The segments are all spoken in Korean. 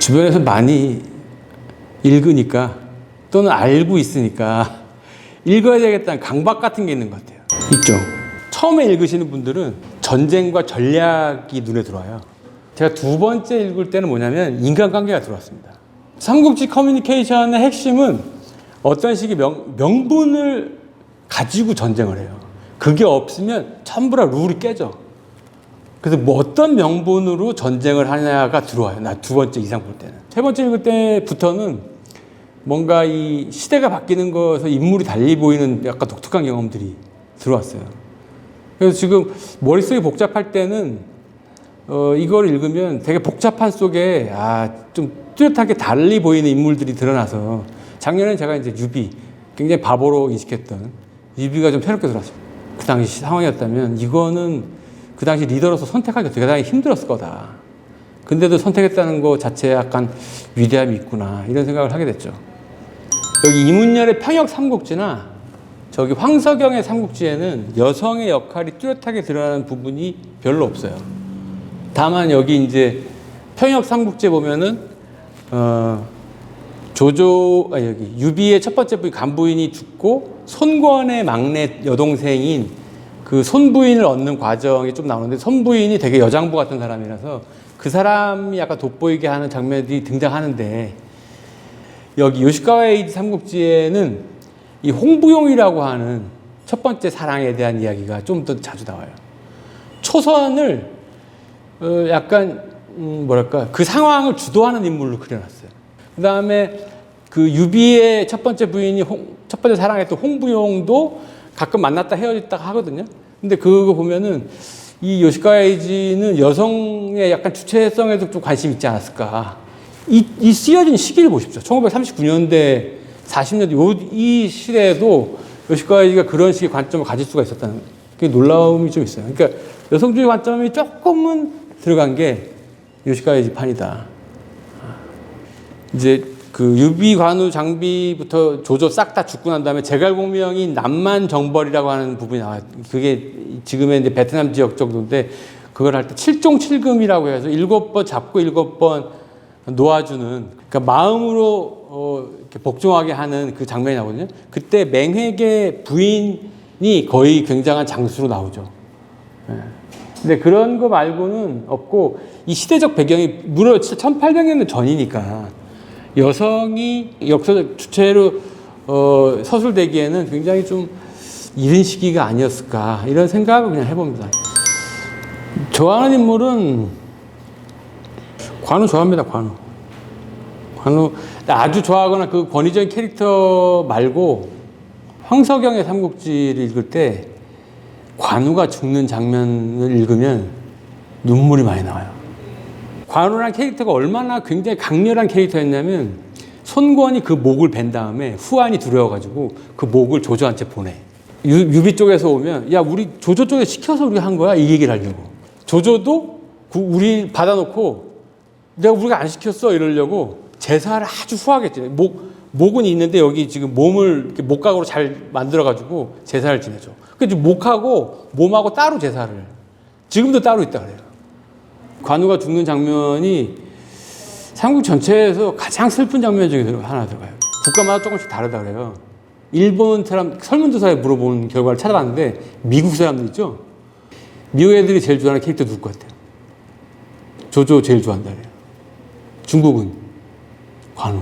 주변에서 많이 읽으니까 또는 알고 있으니까 읽어야 되겠다는 강박 같은 게 있는 것 같아요. 있죠. 처음에 읽으시는 분들은 전쟁과 전략이 눈에 들어와요. 제가 두 번째 읽을 때는 뭐냐면 인간관계가 들어왔습니다. 삼국지 커뮤니케이션의 핵심은 어떤 식의 명분을 가지고 전쟁을 해요. 그게 없으면 전부 다 룰이 깨져. 그래서 뭐 어떤 명분으로 전쟁을 하냐가 들어와요. 나 두 번째 이상 볼 때는. 세 번째 읽을 때부터는 뭔가 이 시대가 바뀌는 것에서 인물이 달리 보이는 약간 독특한 경험들이 들어왔어요. 그래서 지금 머릿속이 복잡할 때는 이걸 읽으면 되게 복잡한 속에 좀 뚜렷하게 달리 보이는 인물들이 드러나서 작년에 제가 이제 유비 굉장히 바보로 인식했던 유비가 좀 새롭게 들어왔어요. 그 당시 상황이었다면 이거는 그 당시 리더로서 선택하기가 대단히 힘들었을 거다. 근데도 선택했다는 거 자체에 약간 위대함이 있구나 이런 생각을 하게 됐죠. 여기 이문열의 평역 삼국지나 저기 황석영의 삼국지에는 여성의 역할이 뚜렷하게 드러나는 부분이 별로 없어요. 다만 여기 이제 평역 삼국지에 보면은 여기 유비의 첫 번째 부인 간부인이 죽고 손권의 막내 여동생인 그 손부인을 얻는 과정이 좀 나오는데 손부인이 되게 여장부 같은 사람이라서 그 사람이 약간 돋보이게 하는 장면들이 등장하는데 여기 요시카와 에이지 삼국지에는 이 홍부용이라고 하는 첫 번째 사랑에 대한 이야기가 좀 더 자주 나와요. 초선을 약간 뭐랄까 그 상황을 주도하는 인물로 그려놨어요. 그 다음에 그 유비의 첫 번째 부인이 첫 번째 사랑했던 홍부용도 가끔 만났다 헤어졌다 하거든요. 근데 그거 보면은 이 요시카와 에이지는 여성의 약간 주체성에도 좀 관심이 있지 않았을까. 이 쓰여진 시기를 보십시오. 1939년대, 40년대 이 시대에도 요시카와 에이지가 그런 식의 관점을 가질 수가 있었다는 게 놀라움이 좀 있어요. 그러니까 여성주의 관점이 조금은 들어간 게 요시카와 에이지 판이다. 이제 그 유비, 관우, 장비부터 조조 싹 다 죽고 난 다음에 제갈공명인 남만 정벌이라고 하는 부분이 나와요. 그게 지금의 이제 베트남 지역 정도인데 그걸 할 때 7종 7금이라고 해서 7번 잡고 7번 놓아주는 그러니까 마음으로 이렇게 복종하게 하는 그 장면이 나오거든요. 그때 맹획의 부인이 거의 굉장한 장수로 나오죠. 근데 그런 거 말고는 없고 이 시대적 배경이 무려 1800년 전이니까 여성이 역사적 주체로 서술되기에는 굉장히 좀 이른 시기가 아니었을까 이런 생각을 그냥 해봅니다. 좋아하는 인물은 관우 좋아합니다. 관우 아주 좋아하거나 그 권위적인 캐릭터 말고 황석영의 삼국지를 읽을 때 관우가 죽는 장면을 읽으면 눈물이 많이 나와요. 관우라는 캐릭터가 얼마나 굉장히 강렬한 캐릭터였냐면 손권이 그 목을 벤 다음에 후한이 두려워가지고 그 목을 조조한테 보내. 유비 쪽에서 오면 야 우리 조조 쪽에 시켜서 우리가 한 거야 이 얘기를 하려고. 조조도 우리 받아놓고 우리가 안 시켰어 이러려고 제사를 아주 후하게 지내. 목은 있는데 여기 지금 몸을 이렇게 목각으로 잘 만들어가지고 제사를 지내죠. 그래서 목하고 몸하고 따로 제사를. 지금도 따로 있다 그래요. 관우가 죽는 장면이 삼국 전체에서 가장 슬픈 장면 중에 하나 들어가요. 국가마다 조금씩 다르다 그래요. 일본 사람 설문조사에 물어본 결과를 찾아봤는데 미국 사람들 있죠? 미국 애들이 제일 좋아하는 캐릭터 누굴 것 같아요? 조조 제일 좋아한다 그래요. 중국은 관우.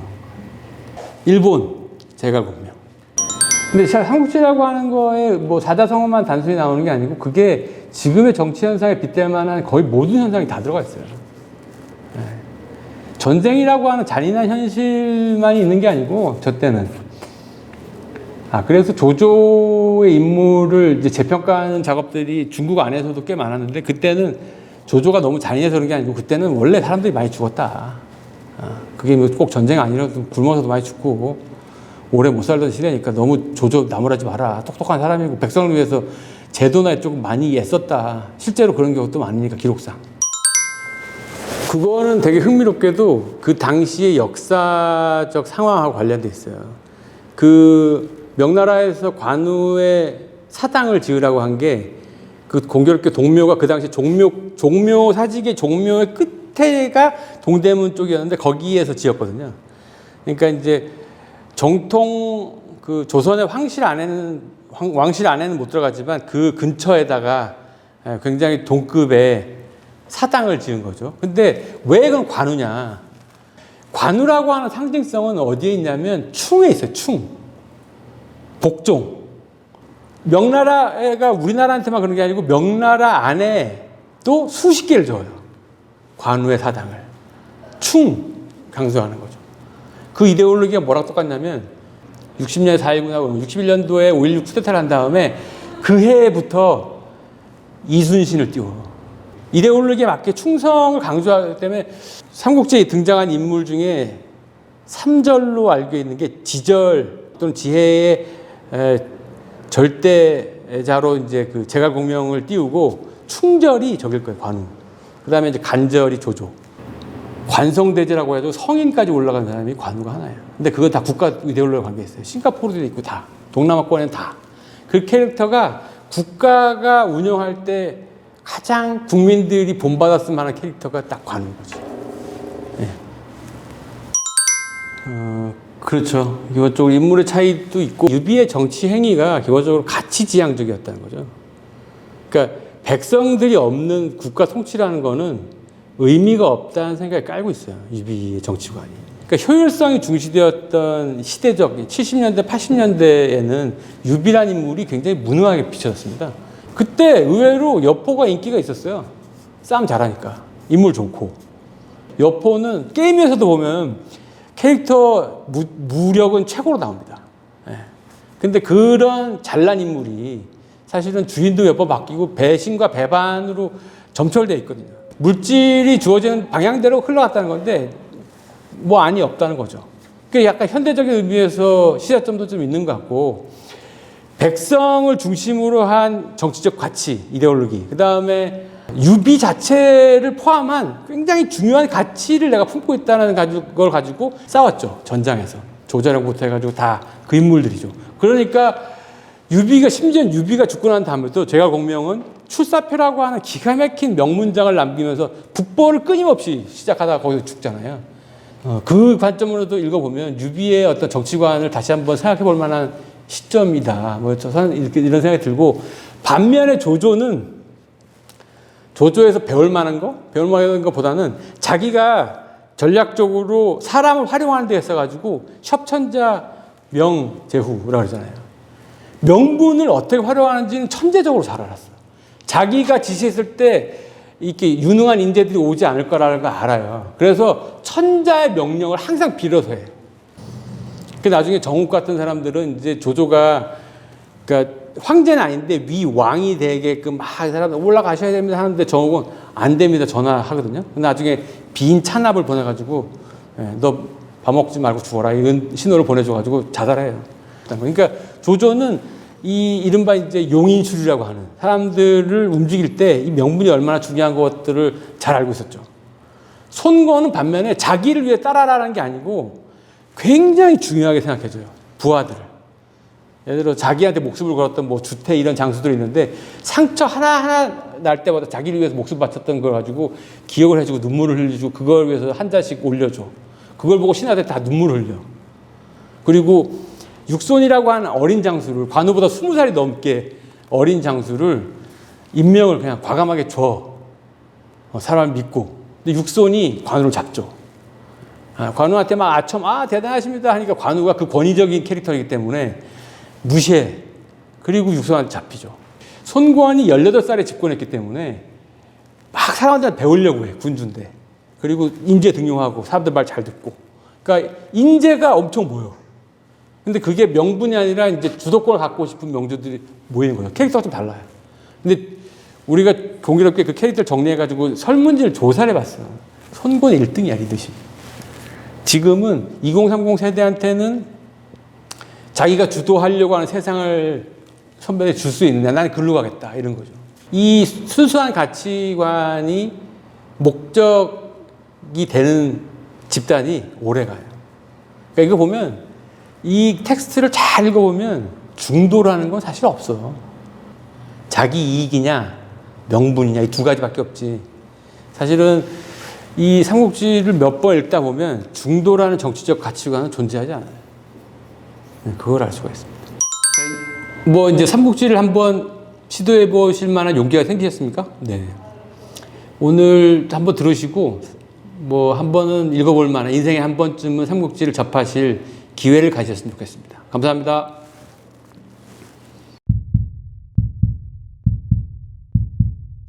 일본 제갈공명. 근데 삼국지라고 하는 거에 뭐 사자성어만 단순히 나오는 게 아니고 그게 지금의 정치 현상에 빗댈 만한 거의 모든 현상이 다 들어가 있어요. 전쟁이라고 하는 잔인한 현실만이 있는 게 아니고 저 때는 그래서 조조의 인물을 이제 재평가하는 작업들이 중국 안에서도 꽤 많았는데 그때는 조조가 너무 잔인해서 그런 게 아니고 그때는 원래 사람들이 많이 죽었다. 그게 뭐 꼭 전쟁 아니라도 굶어서도 많이 죽고 오래 못 살던 시대니까 너무 조조 나무라지 마라. 똑똑한 사람이고 백성을 위해서 제도나 조금 많이 애썼다. 실제로 그런 경우도 많으니까 기록상. 그거는 되게 흥미롭게도 그 당시의 역사적 상황하고 관련돼 있어요. 그 명나라에서 관우의 사당을 지으라고 한 게 그 공교롭게 동묘가 그 당시 종묘 사직의 종묘의 끝에가 동대문 쪽이었는데 거기에서 지었거든요. 그러니까 이제 정통 그 조선의 왕실 안에는 못 들어가지만 그 근처에다가 굉장히 동급의 사당을 지은 거죠. 근데 왜 그건 관우냐? 관우라고 하는 상징성은 어디에 있냐면 충에 있어요. 충. 복종. 명나라가 우리나라한테만 그런 게 아니고 명나라 안에 또 수십 개를 줘요. 관우의 사당을. 충 강조하는 거죠. 그 이데올로기가 뭐랑 똑같냐면 60년에 4.19하고 61년도에 5.16 쿠데타를 한 다음에 그 해부터 이순신을 띄워. 이데올로기에 맞게 충성을 강조하기 때문에 삼국지에 등장한 인물 중에 3절로 알고 있는 게 지절 또는 지혜의 절대자로 이제 그 제갈공명을 띄우고 충절이 저길 거예요. 관우. 그 다음에 이제 간절이 조조. 관성대제라고 해도 성인까지 올라간 사람이 관우가 하나예요. 근데 그건 다 국가 이데올로기와 관계 있어요. 싱가포르도 있고 다. 동남아권에는 다. 그 캐릭터가 국가가 운영할 때 가장 국민들이 본받았을 만한 캐릭터가 딱 관우인 거죠. 네. 그렇죠. 기본적으로 인물의 차이도 있고 유비의 정치 행위가 기본적으로 가치지향적이었다는 거죠. 그러니까 백성들이 없는 국가 통치라는 거는 의미가 없다는 생각에 깔고 있어요. 유비의 정치관이. 그러니까 효율성이 중시되었던 시대적 70년대, 80년대에는 유비라는 인물이 굉장히 무능하게 비춰졌습니다. 그때 의외로 여포가 인기가 있었어요. 싸움 잘하니까. 인물 좋고. 여포는 게임에서도 보면 캐릭터 무력은 최고로 나옵니다. 예. 근데 그런 잘난 인물이 사실은 주인도 몇 번 바뀌고 배신과 배반으로 점철되어 있거든요. 물질이 주어지는 방향대로 흘러갔다는 건데 뭐 안이 없다는 거죠. 그러니까 약간 현대적인 의미에서 시사점도 좀 있는 것 같고 백성을 중심으로 한 정치적 가치, 이데올로기 그 다음에 유비 자체를 포함한 굉장히 중요한 가치를 내가 품고 있다는 걸 가지고 싸웠죠. 전장에서. 조자랑부터 해가지고 다 그 인물들이죠. 그러니까 심지어 유비가 죽고 난 다음에도 제갈공명은 출사표라고 하는 기가 막힌 명문장을 남기면서 국보를 끊임없이 시작하다가 거기서 죽잖아요. 그 관점으로도 읽어보면 유비의 어떤 정치관을 다시 한번 생각해 볼 만한 시점이다. 뭐 저는 이런 생각이 들고 반면에 조조에서 배울 만한 것보다는 자기가 전략적으로 사람을 활용하는 데 있어가지고 협천자 명제후라고 그러잖아요. 명분을 어떻게 활용하는지는 천재적으로 잘 알았어요. 자기가 지시했을 때 이렇게 유능한 인재들이 오지 않을 거라는 걸 알아요. 그래서 천자의 명령을 항상 빌어서 해. 그 나중에 정욱 같은 사람들은 이제 조조가 그러니까 황제는 아닌데 위 왕이 되게끔 막 사람들 올라가셔야 됩니다 하는데 정욱은 안 됩니다 전화하거든요. 나중에 빈 찬압을 보내가지고 너 밥 먹지 말고 죽어라 이런 신호를 보내줘가지고 자살해요. 그러니까 조조는 이 이른바 이제 용인술이라고 하는 사람들을 움직일 때 이 명분이 얼마나 중요한 것들을 잘 알고 있었죠. 손권은 반면에 자기를 위해 따라라는 게 아니고 굉장히 중요하게 생각해줘요. 부하들을. 예를 들어 자기한테 목숨을 걸었던 뭐 주태 이런 장수들이 있는데 상처 하나하나 날 때마다 자기를 위해서 목숨 바쳤던 걸 가지고 기억을 해주고 눈물을 흘려주고 그걸 위해서 한 잔씩 올려줘. 그걸 보고 신하들 다 눈물을 흘려. 그리고 육손이라고 하는 어린 장수를 관우보다 20살이 넘게 어린 장수를 임명을 그냥 과감하게 줘. 사람을 믿고. 근데 육손이 관우를 잡죠. 관우한테 막 아첨 대단하십니다 하니까 관우가 그 권위적인 캐릭터이기 때문에 무시해. 그리고 육손한테 잡히죠. 손권이 18살에 집권했기 때문에 막 사람들한테 배우려고 해. 군주인데. 그리고 인재 등용하고 사람들 말 잘 듣고. 그러니까 인재가 엄청 모여. 근데 그게 명분이 아니라 이제 주도권을 갖고 싶은 명주들이 모이는 거예요. 캐릭터가 좀 달라요. 근데 우리가 공교롭게 그 캐릭터를 정리해가지고 설문지를 조사를 해봤어요. 손권 1등이야, 리더십. 지금은 2030 세대한테는 자기가 주도하려고 하는 세상을 선배에 줄 수 있느냐, 나는 글로 가겠다, 이런 거죠. 이 순수한 가치관이 목적이 되는 집단이 오래 가요. 그러니까 이거 보면 이 텍스트를 잘 읽어보면 중도라는 건 사실 없어. 자기 이익이냐 명분이냐 이 두 가지밖에 없지. 사실은 이 삼국지를 몇 번 읽다 보면 중도라는 정치적 가치관은 존재하지 않아요. 그걸 알 수가 있습니다. 뭐 이제 삼국지를 한번 시도해 보실 만한 용기가 생기셨습니까? 네. 오늘 한번 들으시고 뭐 한 번은 읽어볼 만한 인생에 한 번쯤은 삼국지를 접하실 기회를 가지셨으면 좋겠습니다. 감사합니다.